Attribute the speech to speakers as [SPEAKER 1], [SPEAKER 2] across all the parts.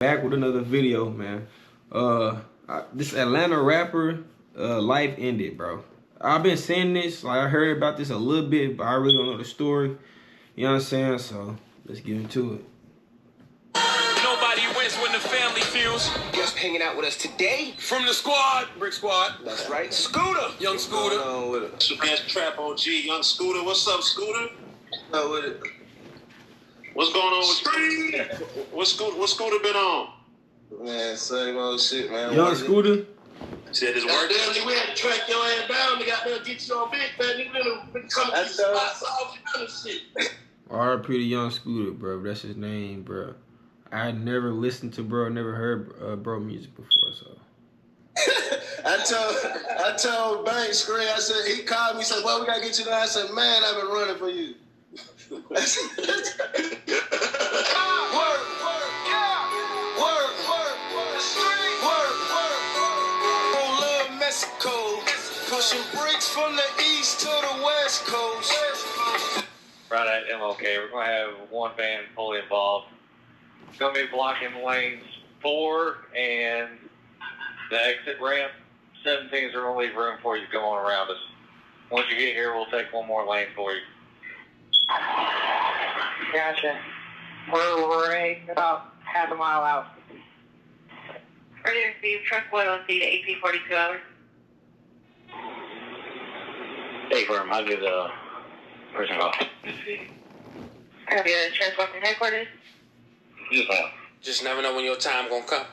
[SPEAKER 1] Back with another video, man. This Atlanta rapper life ended, bro. I've been saying this, like I heard about this a little bit, but I really don't know the story. You know what I'm saying? So let's get into it.
[SPEAKER 2] Nobody wins when the family feels.
[SPEAKER 3] Just hanging out with us today
[SPEAKER 2] From the squad, Brick Squad.
[SPEAKER 3] That's right, Scooter.
[SPEAKER 2] Young Scooter.
[SPEAKER 3] What's going on with it?
[SPEAKER 4] Surpass Trap OG, Young Scooter. What's up, Scooter?
[SPEAKER 3] What's with it?
[SPEAKER 4] What's going on with you? What's Scooter been on?
[SPEAKER 3] Man, same old shit, man.
[SPEAKER 1] Young Scooter.
[SPEAKER 4] Said his work.
[SPEAKER 5] Damn, we had to track your ass down. They got to get you on big, man. Nigga been coming to the spots, all kind of shit.
[SPEAKER 1] R.I.P. to Young Scooter, bro. That's his name, bro. I never listened to bro, never heard bro music before, so.
[SPEAKER 5] I told Bank Screen, I said, he called me, said, well, we got to get you down. I said, man, I've been running for you. Pushing bricks from the east to the west coast.
[SPEAKER 6] Right at MLK, we're going to have one van fully involved. It's going to be blocking lanes 4 and the exit ramp. 17 is going to leave room for you to go on around us. Once you get here, we'll take one more lane for you.
[SPEAKER 7] Gotcha. We're right about half a mile out.
[SPEAKER 8] Ready to receive truck loyalty to AP42 hours.
[SPEAKER 6] Hey, firm, I'll give the person a call.
[SPEAKER 8] Have you transport from headquarters?
[SPEAKER 6] Yes, ma'am.
[SPEAKER 9] Just never know when your time gonna come.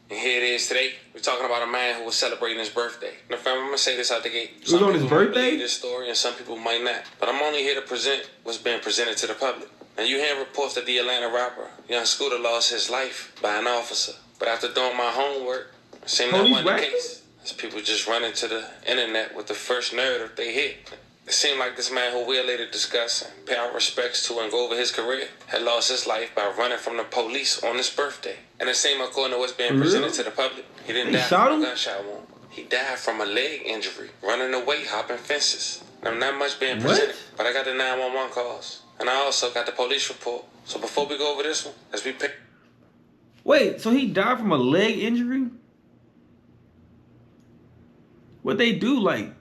[SPEAKER 9] And here it is today. We're talking about a man who was celebrating his birthday. Now, fam, I'm gonna say this out the gate.
[SPEAKER 1] It was on his
[SPEAKER 9] people might
[SPEAKER 1] birthday?
[SPEAKER 9] believe this story, and some people might not. But I'm only here to present what's being presented to the public. Now, you hear reports that the Atlanta rapper Young Scooter lost his life by an officer. But after doing my homework, it seemed that wasn't the case. As people just run into the internet with the first narrative they hit. It seemed like this man, who we'll later discuss and pay our respects to and go over his career, had lost his life by running from the police on his birthday. And it seemed, according to what's being presented to the public, he didn't die from a gunshot wound. He died from a leg injury, running away, hopping fences. Now, not much being presented, but I got the 911 calls. And I also got the police report. So before we go over this one, let's be paid.
[SPEAKER 1] Wait, so he died from a leg injury? What they do, like,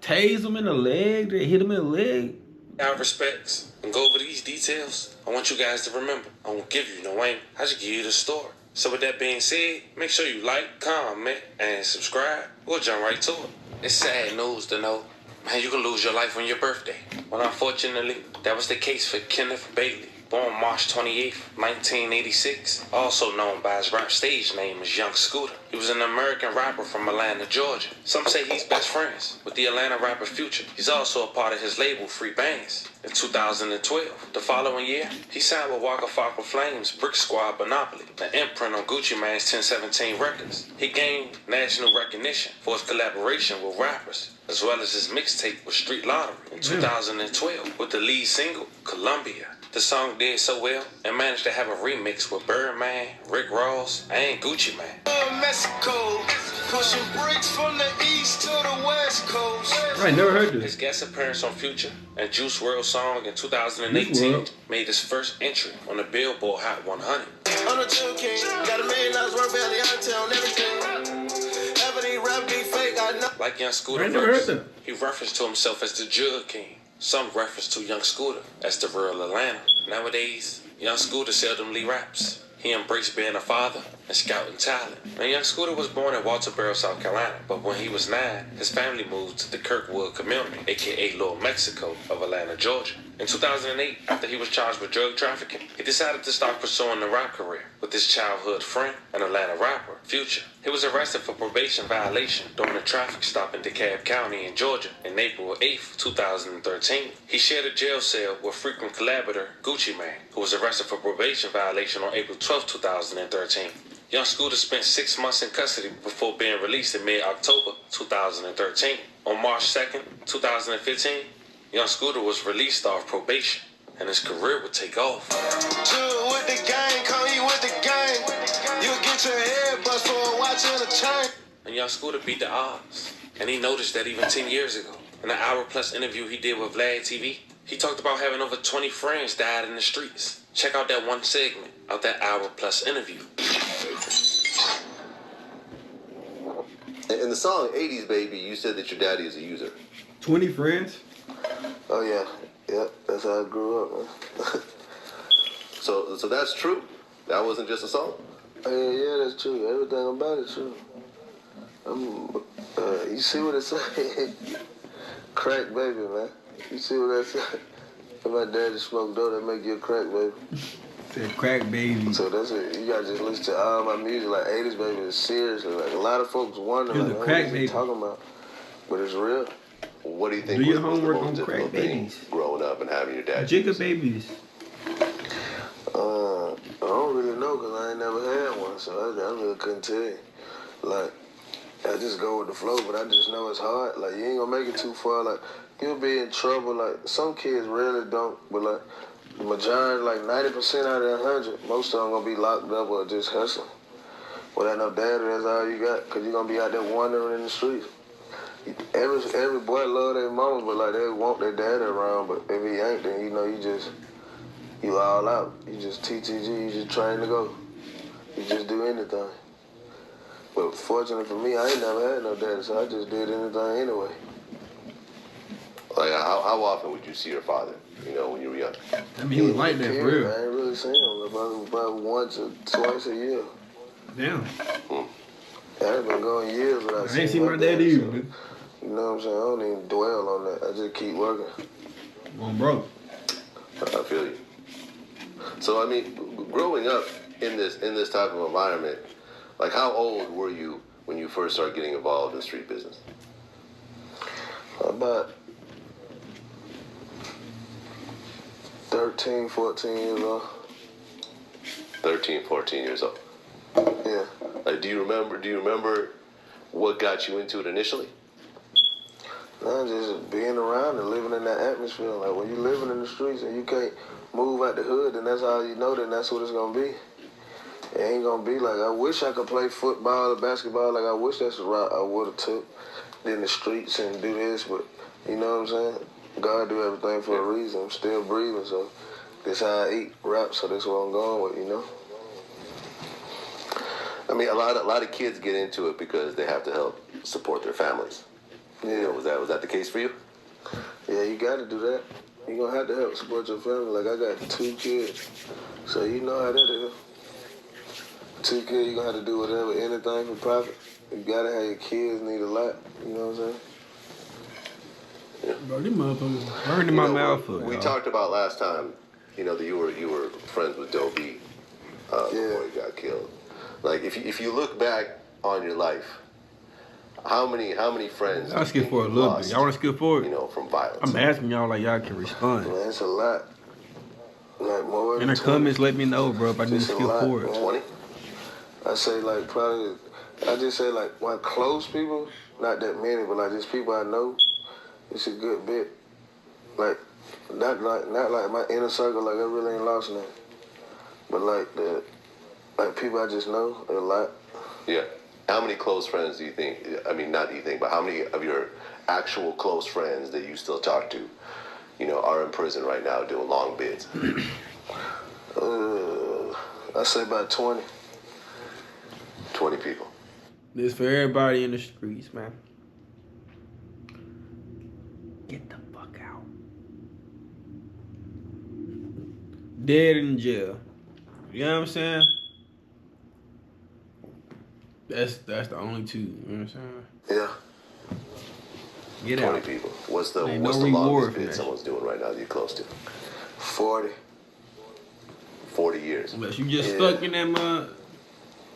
[SPEAKER 1] tase him in the leg? They hit him in the leg?
[SPEAKER 9] Our respects and go over these details. I want you guys to remember, I won't give you no aim. I just give you the story. So with that being said, make sure you like, comment, and subscribe. We'll jump right to it. It's sad news to know, man, you can lose your life on your birthday. Well, unfortunately, that was the case for Kenneth Bailey, born March 28th, 1986, also known by his rap stage name as Young Scooter. He was an American rapper from Atlanta, Georgia. Some say he's best friends with the Atlanta rapper Future. He's also a part of his label Free Bands. In 2012, the following year, he signed with Waka Flocka Flame's Brick Squad Monopoly, an imprint on Gucci Mane's 1017 Records. He gained national recognition for his collaboration with rappers, as well as his mixtape with Street Lottery in 2012 with the lead single, Columbia. The song did so well and managed to have a remix with Birdman, Rick Ross, and Gucci Mane.
[SPEAKER 5] Mexico, pushing bricks from the east to the west coast.
[SPEAKER 1] I never heard this.
[SPEAKER 9] His guest appearance on Future and Juice WRLD song in 2018 made his first entry on the Billboard Hot 100.
[SPEAKER 5] I'm a Jewel King, got $1 million worth of Leonte on everything. Everything rap be fake, I know.
[SPEAKER 9] Like Young Scooter,
[SPEAKER 1] I never heard that.
[SPEAKER 9] he referenced to himself as the Jewel King. Some reference to Young Scooter as the real Atlanta. Nowadays, Young Scooter seldomly raps. He embraced being a father and scouting talent. Now, Young Scooter was born in Walterboro, South Carolina, but when he was 9, his family moved to the Kirkwood community, aka Little Mexico of Atlanta, Georgia. In 2008, after he was charged with drug trafficking, he decided to start pursuing a rap career with his childhood friend and Atlanta rapper, Future. He was arrested for probation violation during a traffic stop in DeKalb County in Georgia on April 8, 2013. He shared a jail cell with frequent collaborator Gucci Mane, who was arrested for probation violation on April 12, 2013. Young Scooter spent 6 months in custody before being released in mid-October 2013. On March 2nd, 2015, Young Scooter was released off probation, and his career would take off.
[SPEAKER 5] Chill with the gang, call you with the gang. You'll get your head bust for watching a chain.
[SPEAKER 9] And Young Scooter beat the odds, and he noticed that even 10 years ago. In an hour-plus interview he did with Vlad TV, he talked about having over 20 friends died in the streets. Check out that one segment of that hour-plus interview.
[SPEAKER 5] In the song 80s Baby, you said that your daddy is a user.
[SPEAKER 1] 20 friends.
[SPEAKER 5] Oh, yeah. Yep, that's how I grew up, man. So that's true? That wasn't just a song? Yeah, that's true. Everything about it true. You see what it say? Crack baby, man. You see what that say? If my daddy smoked dope, that make you a crack baby.
[SPEAKER 1] Said crack baby.
[SPEAKER 5] So that's it. You gotta just listen to all my music, like 80s baby. It's seriously like a lot of folks wonder,
[SPEAKER 1] You're
[SPEAKER 5] like,
[SPEAKER 1] the
[SPEAKER 5] what
[SPEAKER 1] crack
[SPEAKER 5] is
[SPEAKER 1] baby.
[SPEAKER 5] he talking about? But it's real. What do you think
[SPEAKER 1] Do your
[SPEAKER 5] was the
[SPEAKER 1] homework
[SPEAKER 5] most
[SPEAKER 1] on crack
[SPEAKER 5] difficult thing
[SPEAKER 1] babies.
[SPEAKER 5] growing up and having your dad?
[SPEAKER 1] Jigga babies.
[SPEAKER 5] I don't really know because I ain't never had one, so I really couldn't tell you. Like, I just go with the flow, but I just know it's hard. Like, you ain't gonna make it too far. Like, you'll be in trouble. Like, some kids really don't, but like, the majority, like 90% out of 100, most of them gonna be locked up or just hustling. Without no daddy, that's all you got, because you're gonna be out there wandering in the streets. Every boy love their mama, but like, they want their daddy around, but if he ain't, then you know, you all out. You just TTG, you just train to go. You just do anything. But fortunately for me, I ain't never had no daddy, so I just did anything anyway. Like, how often would you see your father, you know, when you were young?
[SPEAKER 1] I mean, he was like that for real.
[SPEAKER 5] I ain't really seen him about once or twice a year.
[SPEAKER 1] Damn.
[SPEAKER 5] I've been going years without
[SPEAKER 1] I ain't seen my daddy either.
[SPEAKER 5] so, you know what I'm saying? I don't even dwell on that. I just keep working.
[SPEAKER 1] Well, bro.
[SPEAKER 5] I feel you. So, I mean, growing up in this type of environment, like, how old were you when you first started getting involved in street business? About 13, 14 years old. 13, 14 years old. Yeah. Like, do you remember what got you into it initially? No, just being around and living in that atmosphere. Like, when you're living in the streets and you can't move out the hood, then that's all you know, then that's what it's gonna be. It ain't gonna be like, I wish I could play football or basketball. Like, I wish that's the route I would have took in the streets and do this, but you know what I'm saying? God do everything for a reason. I'm still breathing, so this how I eat, rap, so that's what I'm going with, you know? I mean, a lot of kids get into it because they have to help support their families. Yeah. You know, was that the case for you? Yeah, you got to do that. You're going to have to help support your family. Like, I got 2 kids, so you know how that is. 2 kids, you're going to have to do whatever, anything for profit. You got to have your kids need a lot, you know what I'm saying? Yeah.
[SPEAKER 1] Bro, these motherfuckers burned in my mouth.
[SPEAKER 5] We talked about last time, you know, that you were friends with Doe B before he got killed. Like, if you look back on your life, how many friends?
[SPEAKER 1] I'll skip forward a little bit. Y'all want to skip forward?
[SPEAKER 5] You know, from violence.
[SPEAKER 1] I'm asking y'all like y'all can respond.
[SPEAKER 5] Man, it's a lot. Like, more
[SPEAKER 1] In the comments, let me know, bro, if I need to skip forward.
[SPEAKER 5] 20? I say, like, probably, I just say, like, my close people, not that many, but, like, just people I know, it's a good bit. Like, not like my inner circle, like, I really ain't lost none. But, like, people I just know, a lot. Yeah. How many close friends do you think, I mean, not do you think, but how many of your actual close friends that you still talk to, you know, are in prison right now doing long bids? I say about 20. 20 people.
[SPEAKER 1] This for everybody in the streets, man. Get the fuck out. Dead in jail. You know what I'm saying? That's the only 2. You know what I'm saying?
[SPEAKER 5] Yeah.
[SPEAKER 1] Get
[SPEAKER 5] 20
[SPEAKER 1] out.
[SPEAKER 5] people. What's the
[SPEAKER 1] Ain't no reward
[SPEAKER 5] longest
[SPEAKER 1] for
[SPEAKER 5] bid
[SPEAKER 1] that.
[SPEAKER 5] someone's doing right now that you're close to? 40. 40 years.
[SPEAKER 1] Unless you just stuck in that mud.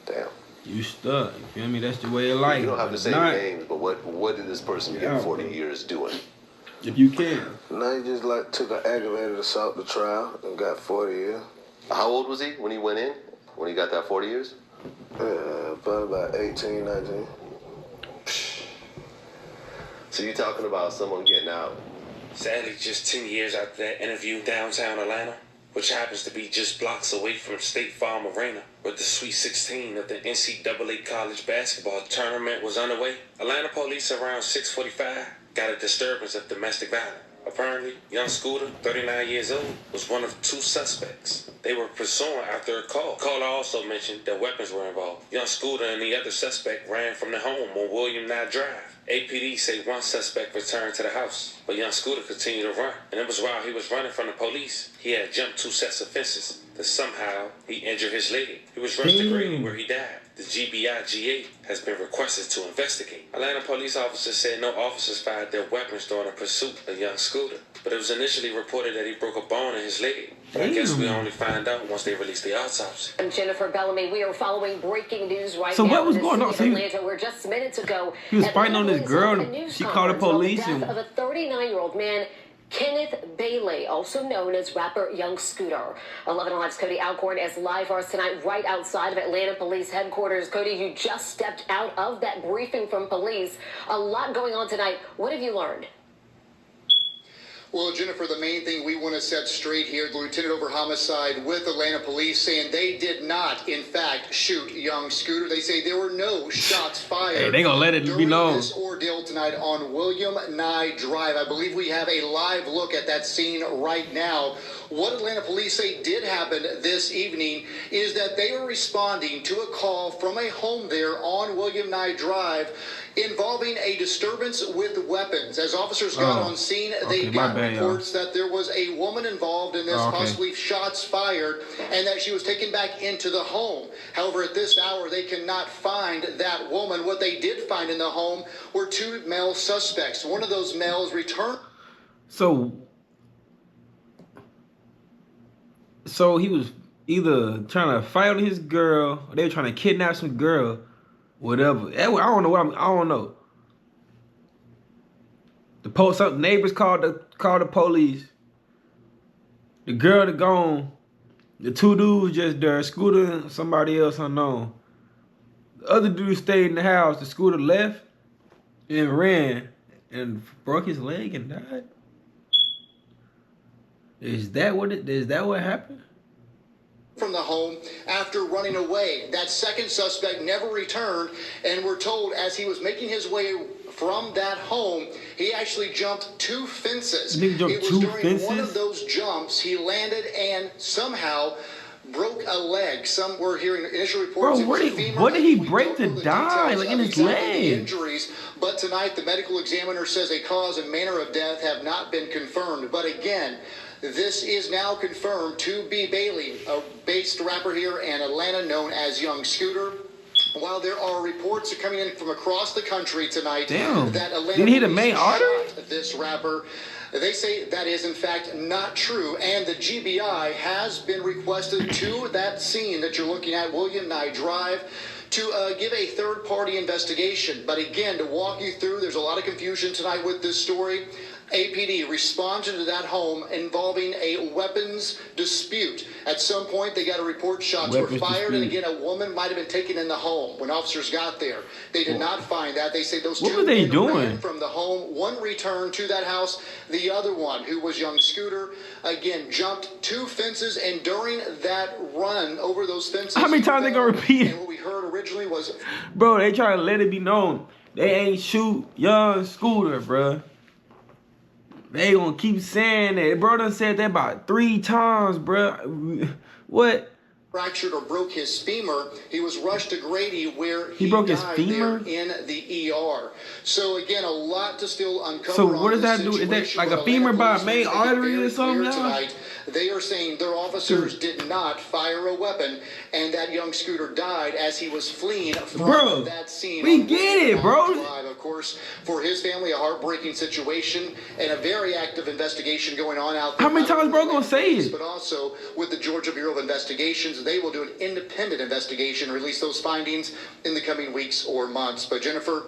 [SPEAKER 5] Damn.
[SPEAKER 1] You stuck. You feel me? That's the way of life.
[SPEAKER 5] You don't have to say
[SPEAKER 1] Not-
[SPEAKER 5] names, but what did this person get 40 years doing?
[SPEAKER 1] If you can.
[SPEAKER 5] No, he just like took an aggravated assault to trial and got 40 years. How old was he when he went in? When he got that 40 years? Probably about 18, 19. So you're talking about someone getting out?
[SPEAKER 9] Sadly, just 10 years after that interview in downtown Atlanta, which happens to be just blocks away from State Farm Arena, where the Sweet 16 of the NCAA college basketball tournament was underway, Atlanta police around 6:45 got a disturbance of domestic violence. A Apparently, young Scooter, 39 years old, was one of 2 suspects they were pursuing after a call. The caller also mentioned that weapons were involved. Young Scooter and the other suspect ran from the home on William Nye Drive. APD say one suspect returned to the house, but young Scooter continued to run. And it was while he was running from the police, he had jumped 2 sets of fences, that somehow he injured his leg. He was rushed to Grady where he died. The GBI-G8 has been requested to investigate. Atlanta police officers said no officers fired their weapons during a pursuit of young Scooter, but it was initially reported that he broke a bone in his leg. But I guess we only find out once they release the autopsy.
[SPEAKER 10] I'm Jennifer Bellamy. We are following breaking news right now.
[SPEAKER 1] So what was going on?
[SPEAKER 10] So Atlanta, where just minutes ago,
[SPEAKER 1] he was fighting on this girl. She called the police.
[SPEAKER 10] The death of a 39-year-old man, Kenneth Bailey, also known as rapper Young Scooter. 11 Alive's Cody Alcorn as live for us tonight right outside of Atlanta Police Headquarters. Cody, you just stepped out of that briefing from police. A lot going on tonight. What have you learned?
[SPEAKER 11] Well, Jennifer, the main thing we want to set straight here, the lieutenant over homicide with Atlanta police saying they did not, in fact, shoot young Scooter. They say there were no shots fired.
[SPEAKER 1] Hey, they gonna let it be known.
[SPEAKER 11] This ordeal tonight on William Nye Drive. I believe we have a live look at that scene right now. What Atlanta police say did happen this evening is that they were responding to a call from a home there on William Nye Drive involving a disturbance with weapons. As officers got on scene, they got reports that there was a woman involved in this, possibly shots fired, and that she was taken back into the home. However, at this hour, they cannot find that woman. What they did find in the home were 2 male suspects. One of those males returned.
[SPEAKER 1] So he was either trying to fight on his girl, or they were trying to kidnap some girl, whatever. I don't know I don't know. Some neighbors called the police. The girl that gone. The 2 dudes just there. Scooter and somebody else unknown. The other dude stayed in the house. The Scooter left and ran and broke his leg and died. Is that what happened?
[SPEAKER 11] From the home after running away. That second suspect never returned, and we're told as he was making his way from that home, he actually jumped 2 fences. It was during one of those jumps he landed and somehow broke a leg. Some were hearing initial reports.
[SPEAKER 1] Bro, what did he break to die? Like in his leg?
[SPEAKER 11] Injuries. But tonight, the medical examiner says a cause and manner of death have not been confirmed. But again, this is now confirmed to be Bailey, a based rapper here in Atlanta known as Young Scooter. While there are reports coming in from across the country tonight that Atlanta
[SPEAKER 1] did he hit the main artery?
[SPEAKER 11] This rapper, they say that is in fact not true, and the GBI has been requested to that scene that you're looking at, William Nye Drive, to give a third-party investigation. But again, to walk you through, there's a lot of confusion tonight with this story. APD responded to that home involving a weapons dispute. At some point, they got a report shots were fired, and again, a woman might have been taken in the home when officers got there. They did not find that. They say those 2
[SPEAKER 1] were they doing?
[SPEAKER 11] ran from the home. One returned to that house. The other one, who was Young Scooter, again, jumped 2 fences, and during that run over those fences...
[SPEAKER 1] How many times they gonna repeat it?
[SPEAKER 11] And what we heard originally was...
[SPEAKER 1] Bro, they try to let it be known. They ain't shoot Young Scooter, bro. They gonna keep saying that. Bro done said that about 3 times, bro. What?
[SPEAKER 11] Fractured or broke his femur. He was rushed to Grady where
[SPEAKER 1] he broke his femur
[SPEAKER 11] in the ER. So again, a lot to still uncover.
[SPEAKER 1] So what does that do? Is that like a femur by a main artery or something?
[SPEAKER 11] Tonight, they are saying their officers did not fire a weapon, and that Young Scooter died as he was fleeing from that scene.
[SPEAKER 1] We get it, bro.
[SPEAKER 11] Of course, for his family, a heartbreaking situation and a very active investigation going on out there.
[SPEAKER 1] How many times bro gonna say it?
[SPEAKER 11] But also with the Georgia Bureau of Investigations, they will do an independent investigation, release those findings in the coming weeks or months. But Jennifer,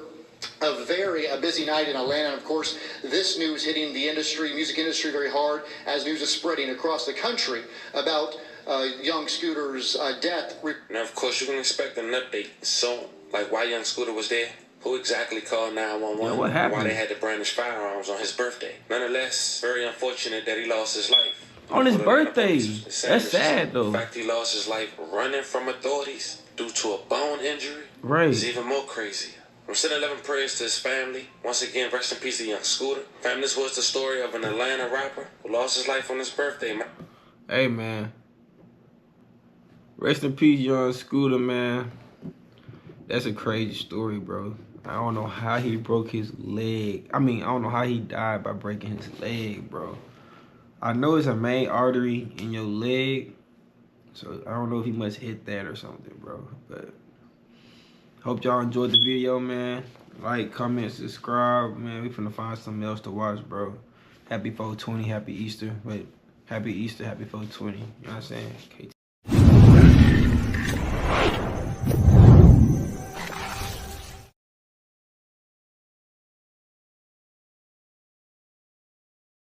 [SPEAKER 11] a busy night in Atlanta. And of course, this news hitting the music industry very hard as news is spreading across the country about Young Scooter's death.
[SPEAKER 9] Now, of course, you can expect an update soon, like why Young Scooter was there, who exactly called 911,
[SPEAKER 1] what happened?
[SPEAKER 9] why they had to brandish firearms on his birthday. Nonetheless, very unfortunate that he lost his life.
[SPEAKER 1] On his birthday. That's sad, though.
[SPEAKER 9] The fact he lost his life running from authorities due to a bone injury
[SPEAKER 1] is
[SPEAKER 9] even more crazy. I'm sending 11 prayers to his family. Once again, rest in peace to young Scooter. Fam, this was the story of an Atlanta rapper who lost his life on his birthday, man.
[SPEAKER 1] Hey, man. Rest in peace, young Scooter, man. That's a crazy story, bro. I don't know how he broke his leg. I mean, I don't know how he died by breaking his leg, bro. I know it's a main artery in your leg, so I don't know if he must hit that or something, bro. But hope y'all enjoyed the video, man. Like, comment, subscribe, man. We finna find something else to watch, bro. Happy 420, happy Easter. Wait, happy Easter, happy 420. You know what I'm saying? KT.